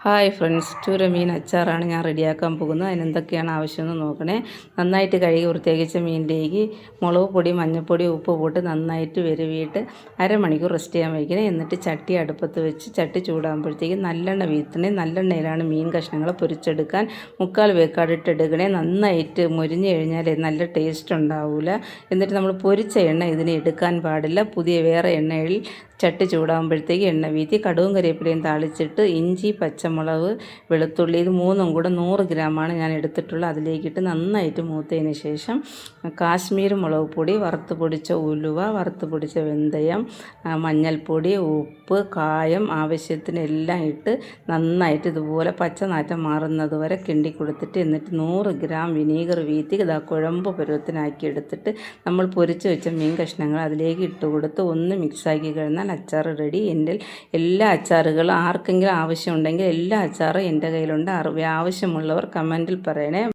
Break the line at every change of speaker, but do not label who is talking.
Hi friends, ചൂര മീൻ അച്ചാറാണ് ഞാൻ റെഡിയാക്കാൻ പോകുന്നത്. അതിനെന്തൊക്കെയാണ് ആവശ്യമെന്ന് നോക്കണേ. നന്നായിട്ട് കഴുകി വൃത്തിയാക്കിച്ച മീനിലേക്ക് മുളക് പൊടി, മഞ്ഞൾപ്പൊടി, ഉപ്പ് പോട്ട് നന്നായിട്ട് വിരവിയിട്ട് അരമണിക്കൂർ റെസ്റ്റ് ചെയ്യാൻ വയ്ക്കണേ. എന്നിട്ട് ചട്ടി അടുപ്പത്ത് വെച്ച് ചട്ടി ചൂടാകുമ്പോഴത്തേക്ക് നല്ലെണ്ണ വീഴ്ത്തണേ. നല്ലെണ്ണയിലാണ് മീൻ കഷ്ണങ്ങൾ പൊരിച്ചെടുക്കാൻ. 3/4 വേക്കാടിട്ടെടുക്കണേ. നന്നായിട്ട് മൊരിഞ്ഞ് കഴിഞ്ഞാൽ നല്ല ടേസ്റ്റ് ഉണ്ടാവില്ല. എന്നിട്ട് നമ്മൾ പൊരിച്ച എണ്ണ ഇതിന് എടുക്കാൻ പാടില്ല. പുതിയ വേറെ എണ്ണയിൽ ചട്ടി ചൂടാകുമ്പോഴത്തേക്ക് എണ്ണ വീത്തി കടുകും കരിവേപ്പിലയും താളിച്ചിട്ട് ഇഞ്ചി, പച്ചമുളക്, വെളുത്തുള്ളി ഇത് മൂന്നും കൂടെ 100 ഗ്രാമാണ് ഞാൻ എടുത്തിട്ടുള്ളത്. അതിലേക്കിട്ട് നന്നായിട്ട് മൂത്തതിന് ശേഷം കാശ്മീർ മുളക് പൊടി, വറുത്ത് പൊടിച്ച ഉലുവ, വറുത്ത് പൊടിച്ച വെന്തയം, മഞ്ഞൾപ്പൊടി, ഉപ്പ്, കായം ആവശ്യത്തിന് എല്ലാം ഇട്ട് നന്നായിട്ട് ഇതുപോലെ പച്ചനാറ്റം മാറുന്നത് വരെ കിണ്ടി കൊടുത്തിട്ട് എന്നിട്ട് 100 ഗ്രാം വിനീഗർ വീത്തി ഇതാ കുഴമ്പ് പരുവത്തിനാക്കി എടുത്തിട്ട് നമ്മൾ പൊരിച്ച് വെച്ച മീൻ കഷ്ണങ്ങൾ അതിലേക്ക് ഇട്ട് കൊടുത്ത് ഒന്ന് മിക്സാക്കി കഴിഞ്ഞാൽ അച്ചാർ റെഡി. എൻ്റെ എല്ലാ അച്ചാറുകളും ആർക്കെങ്കിലും ആവശ്യമുണ്ടെങ്കിൽ എല്ലാ അച്ചാറും എൻ്റെ കയ്യിലുണ്ട്. ആവശ്യമുള്ളവർ കമൻറ്റിൽ പറയണേ.